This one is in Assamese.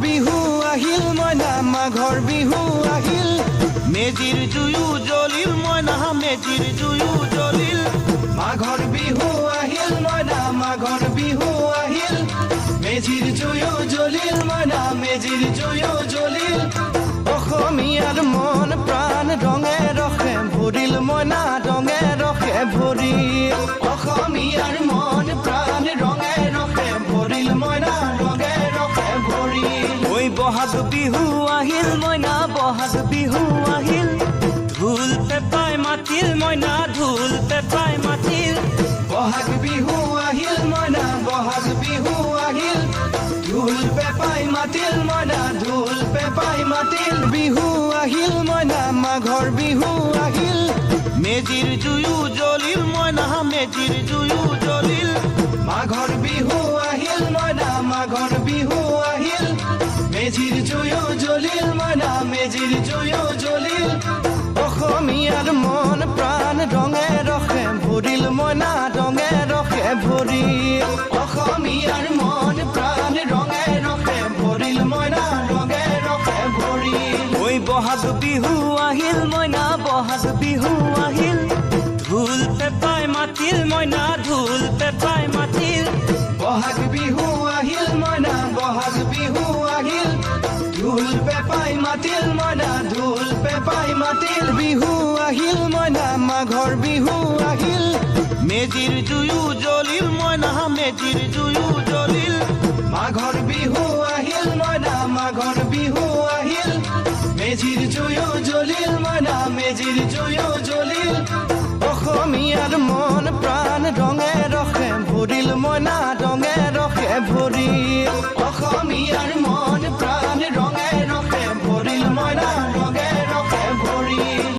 বিহু আহিল মইনা মাঘৰ বিহু আহিল মেজিৰ জুয়ো জ্বলিল মইনা মেজিৰ জুয়ো জ্বলিল মাঘৰ বিহু আহিল মইনা মাঘৰ বিহু আহিল মেজিৰ জুয়ো জ্বলিল মইনা মেজিৰ জুয়ো জ্বলিল অসমীয়াৰ মন প্ৰাণ ৰঙে ৰখে ভৰিল মইনা ৰঙে ৰখে ভৰিল অসমীয়াৰ মন প্ৰাণ ৰঙে ৰখে ভৰিল মইনা ৰঙে ৰখে ভৰিল ঐ বহাগ বিহু আহিল মইনা বহাগ বিহু আহিল ঢোল পেপাই মাতিল মইনা ঢোল পেপাই মাতিল বহাগ বিহু আহিল মইনা বহাগ বিহু আহিল ঢোল পেপাই মাতিল মইনা ঢোল পেপাই মাতিল বিহু আহিল মইনা মাঘৰ বিহু আহিল মেজিৰ জুয়ো জ্বলিল মইনা মেজিৰ জুয়ো জ্বলিল মাঘৰ বিহু আহিল মইনা মাঘৰ বিহু আহিল মেজিৰ জুয়ো জ্বলিল মইনা মেজিৰ জুয়ো জ্বলিল অসমীয়াৰ মন প্ৰাণ ৰঙে ৰখে ভৰিল মইনা ৰঙে ৰখে ভৰিল অসমীয়াৰ মন প্ৰাণ ৰঙে ৰখে ভৰিল মইনা ৰঙে ৰখে ভৰিল ঐ বহাগ বিহু আহিল মইনা বহাগ বিহু আহিল ঢোল পেপাই মাতিল মইনা ঢোল পেপাই মাতিল বহাগ বিহু আহিল মইনা বহাগ বিহু আহিল ঢোল পেপাই মাতিল মইনা ঢোল পেপাই মাতিল বিহু আহিল মইনা মাঘৰ বিহু আহিল মেজিৰ জুয়ো জ্বলিল মইনা মেজিৰ জুয়ো জ্বলিল মাঘৰ বিহু আহিল মইনা মাঘৰ বিহু আহিল মেজিৰ জুয়ো জ্বলিল মইনা মেজিৰ জুয়ো জ্বলিল অসমীয়াৰ মন প্ৰাণ ৰঙে ৰখে ভৰিল মইনা ৰঙে ৰখে ভৰিল অসমীয়াৰ মন